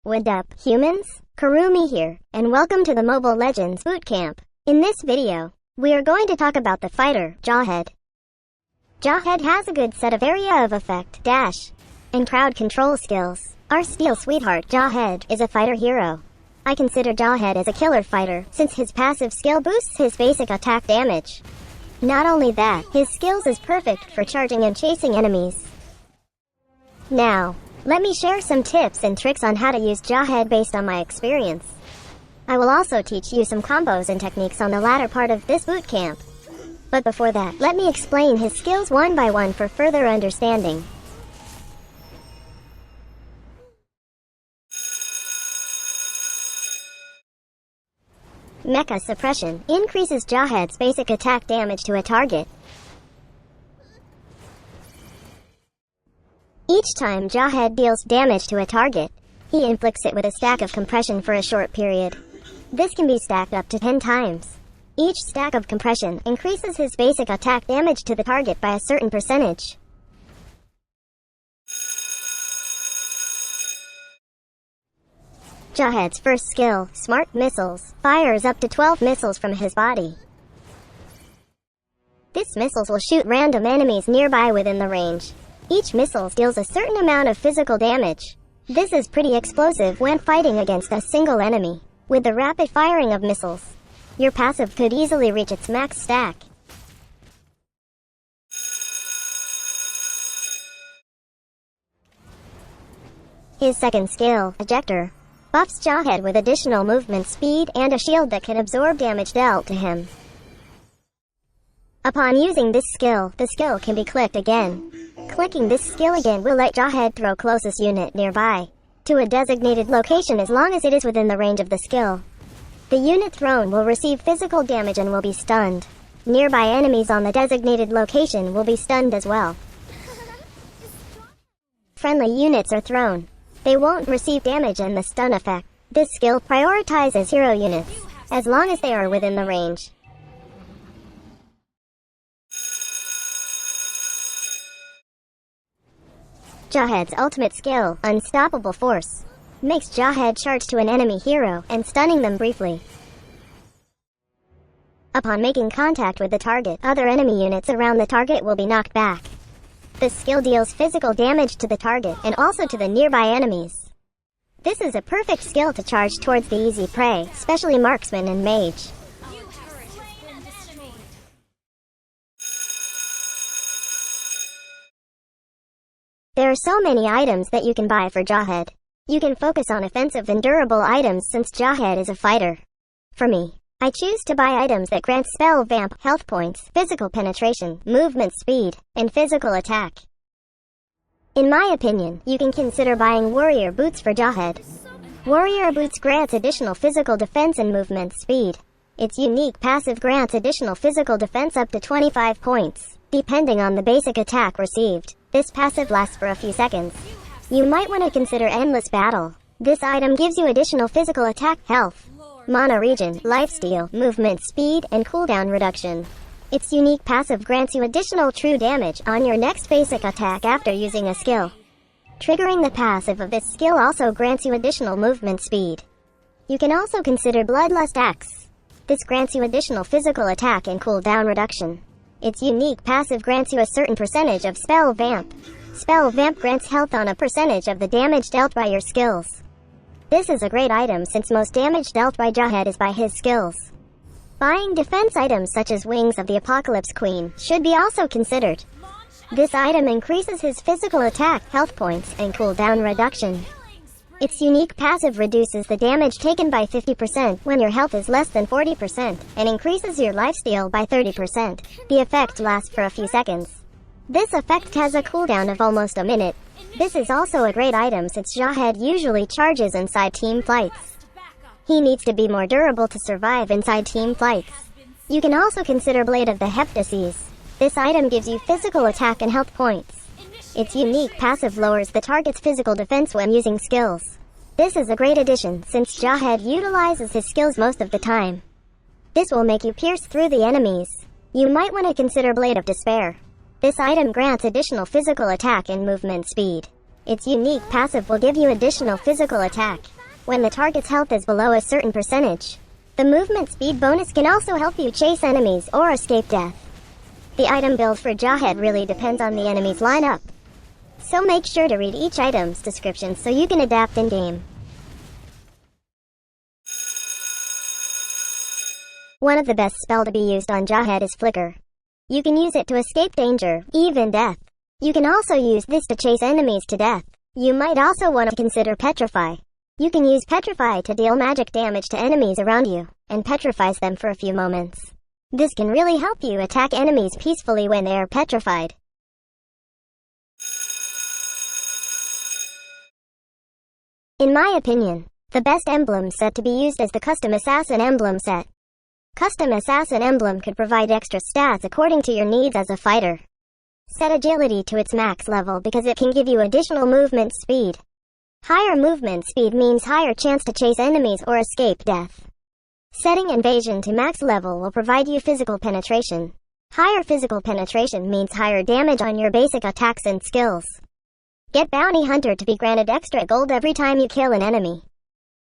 What up, humans? Kurumi here, and welcome to the Mobile Legends Bootcamp. In this video, we are going to talk about the fighter, Jawhead. Jawhead has a good set of area of effect, dash, and crowd control skills. Our steel sweetheart, Jawhead, is a fighter hero. I consider Jawhead as a killer fighter, since his passive skill boosts his basic attack damage. Not only that, his skills is perfect for charging and chasing enemies. Now, let me share some tips and tricks on how to use Jawhead based on my experience. I will also teach you some combos and techniques on the latter part of this bootcamp. But before that, let me explain his skills one by one for further understanding. Mecha Suppression increases Jawhead's basic attack damage to a target. Each time Jawhead deals damage to a target, he inflicts it with a stack of compression for a short period. This can be stacked up to 10 times. Each stack of compression increases his basic attack damage to the target by a certain percentage. Jawhead's first skill, Smart Missiles, fires up to 12 missiles from his body. These missiles will shoot random enemies nearby within the range. Each missile deals a certain amount of physical damage. This is pretty explosive when fighting against a single enemy. With the rapid firing of missiles, your passive could easily reach its max stack. His second skill, Ejector, buffs Jawhead with additional movement speed and a shield that can absorb damage dealt to him. Upon using this skill, the skill can be clicked again. Clicking this skill again will let Jawhead throw closest unit nearby to a designated location as long as it is within the range of the skill. The unit thrown will receive physical damage and will be stunned. Nearby enemies on the designated location will be stunned as well. Friendly units are thrown. They won't receive damage and the stun effect. This skill prioritizes hero units, as long as they are within the range. Jawhead's ultimate skill, Unstoppable Force, makes Jawhead charge to an enemy hero and stunning them briefly. Upon making contact with the target, other enemy units around the target will be knocked back. This skill deals physical damage to the target and also to the nearby enemies. This is a perfect skill to charge towards the easy prey, especially marksman and mage. There are so many items that you can buy for Jawhead. You can focus on offensive and durable items since Jawhead is a fighter. For me, I choose to buy items that grant spell vamp, health points, physical penetration, movement speed, and physical attack. In my opinion, you can consider buying Warrior Boots for Jawhead. Warrior Boots grants additional physical defense and movement speed. Its unique passive grants additional physical defense up to 25 points, depending on the basic attack received. This passive lasts for a few seconds. You might want to consider Endless Battle. This item gives you additional physical attack, health, mana regen, lifesteal, movement speed, and cooldown reduction. Its unique passive grants you additional true damage on your next basic attack after using a skill. Triggering the passive of this skill also grants you additional movement speed. You can also consider Bloodlust Axe. This grants you additional physical attack and cooldown reduction. Its unique passive grants you a certain percentage of Spell Vamp. Spell Vamp grants health on a percentage of the damage dealt by your skills. This is a great item since most damage dealt by Jawhead is by his skills. Buying defense items such as Wings of the Apocalypse Queen should be also considered. This item increases his physical attack, health points, and cooldown reduction. Its unique passive reduces the damage taken by 50% when your health is less than 40% and increases your lifesteal by 30%. The effect lasts for a few seconds. This effect has a cooldown of almost a minute. This is also a great item since Jawhead usually charges inside team fights. He needs to be more durable to survive inside team fights. You can also consider Blade of the Heptases. This item gives you physical attack and health points. Its unique passive lowers the target's physical defense when using skills. This is a great addition since Jawhead utilizes his skills most of the time. This will make you pierce through the enemies. You might want to consider Blade of Despair. This item grants additional physical attack and movement speed. Its unique passive will give you additional physical attack when the target's health is below a certain percentage. The movement speed bonus can also help you chase enemies or escape death. The item build for Jawhead really depends on the enemy's lineup, so make sure to read each item's description so you can adapt in-game. One of the best spells to be used on Jawhead is Flicker. You can use it to escape danger, even death. You can also use this to chase enemies to death. You might also want to consider Petrify. You can use Petrify to deal magic damage to enemies around you, and petrifies them for a few moments. This can really help you attack enemies peacefully when they are petrified. In my opinion, the best emblem set to be used is the Custom Assassin Emblem set. Custom Assassin Emblem could provide extra stats according to your needs as a fighter. Set agility to its max level because it can give you additional movement speed. Higher movement speed means higher chance to chase enemies or escape death. Setting invasion to max level will provide you physical penetration. Higher physical penetration means higher damage on your basic attacks and skills. Get Bounty Hunter to be granted extra gold every time you kill an enemy.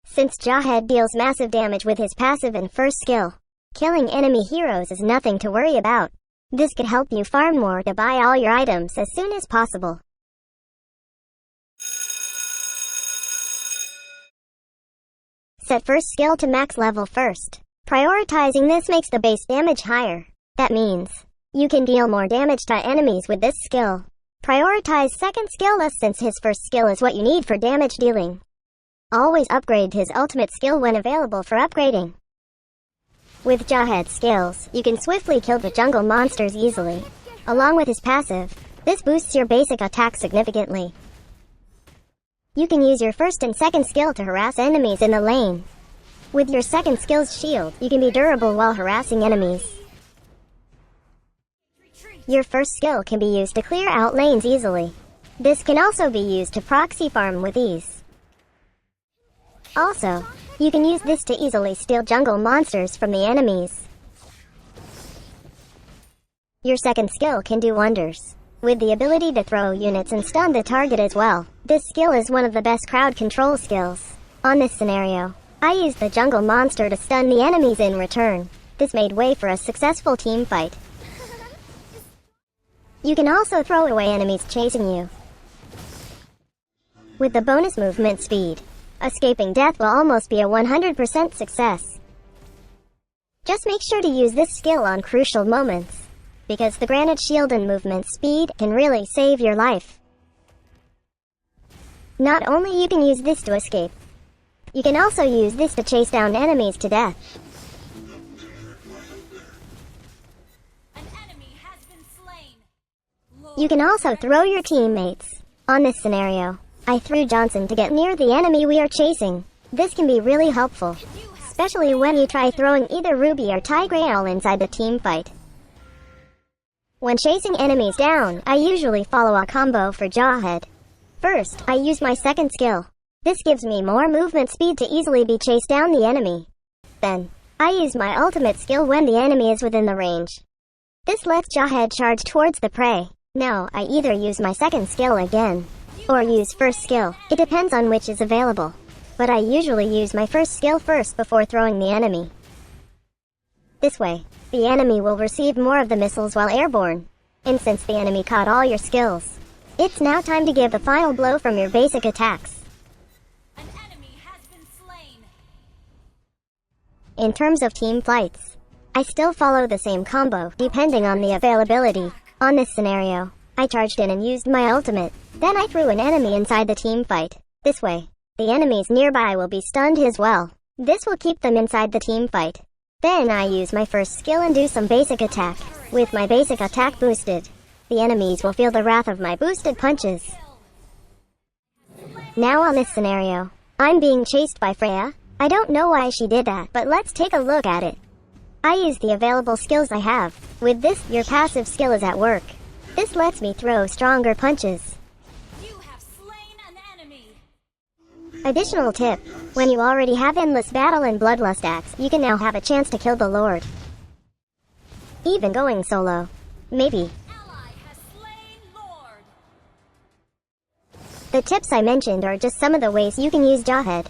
Since Jawhead deals massive damage with his passive and first skill, killing enemy heroes is nothing to worry about. This could help you farm more to buy all your items as soon as possible. Set first skill to max level first. Prioritizing this makes the base damage higher. That means you can deal more damage to enemies with this skill. Prioritize second skill less since his first skill is what you need for damage dealing. Always upgrade his ultimate skill when available for upgrading. With Jawhead's skills, you can swiftly kill the jungle monsters easily. Along with his passive, this boosts your basic attack significantly. You can use your first and second skill to harass enemies in the lane. With your second skill's shield, you can be durable while harassing enemies. Your first skill can be used to clear out lanes easily. This can also be used to proxy farm with ease. Also, you can use this to easily steal jungle monsters from the enemies. Your second skill can do wonders, with the ability to throw units and stun the target as well. This skill is one of the best crowd control skills. On this scenario, I used the jungle monster to stun the enemies in return. This made way for a successful team fight. You can also throw away enemies chasing you. With the bonus movement speed, escaping death will almost be a 100% success. Just make sure to use this skill on crucial moments, because the granted shield and movement speed can really save your life. Not only you can use this to escape, you can also use this to chase down enemies to death. An enemy has been slain. You can also throw your teammates. On this scenario, I threw Johnson to get near the enemy we are chasing. This can be really helpful, especially when you try throwing either Ruby or Tigreal inside the team fight. When chasing enemies down, I usually follow a combo for Jawhead. First, I use my second skill. This gives me more movement speed to easily be chased down the enemy. Then, I use my ultimate skill when the enemy is within the range. This lets Jawhead charge towards the prey. Now, I either use my second skill again, or use first skill. It depends on which is available. But I usually use my first skill first before throwing the enemy. This way, the enemy will receive more of the missiles while airborne. And since the enemy caught all your skills, it's now time to give the final blow from your basic attacks. An enemy has been slain. In terms of team fights, I still follow the same combo, depending on the availability. On this scenario, I charged in and used my ultimate. Then I threw an enemy inside the team fight. This way, the enemies nearby will be stunned as well. This will keep them inside the team fight. Then I use my first skill and do some basic attack. With my basic attack boosted, the enemies will feel the wrath of my boosted punches. Now on this scenario, I'm being chased by Freya. I don't know why she did that, but let's take a look at it. I use the available skills I have. With this, your passive skill is at work. This lets me throw stronger punches. You have slain an enemy. Additional tip, when you already have Endless Battle and Bloodlust Axe, you can now have a chance to kill the Lord. Even going solo. Maybe. Ally has slain Lord. The tips I mentioned are just some of the ways you can use Jawhead.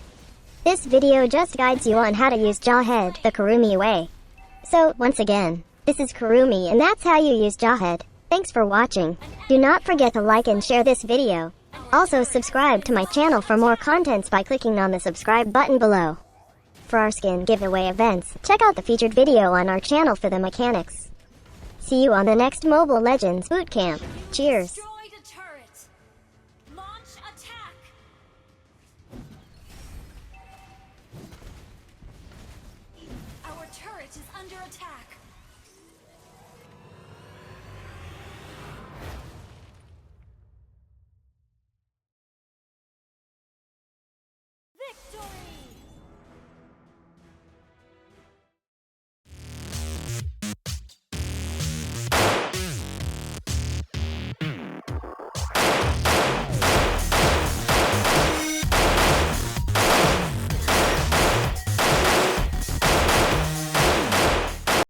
This video just guides you on how to use Jawhead the Kurumi way. So, once again, this is Kurumi and that's how you use Jawhead. Thanks for watching. Do not forget to like and share this video. Also subscribe to my channel for more contents by clicking on the subscribe button below. For our skin giveaway events, check out the featured video on our channel for the mechanics. See you on the next Mobile Legends Bootcamp. Cheers! Destroyed a turret. Launch attack. Our turret is under attack. Victory!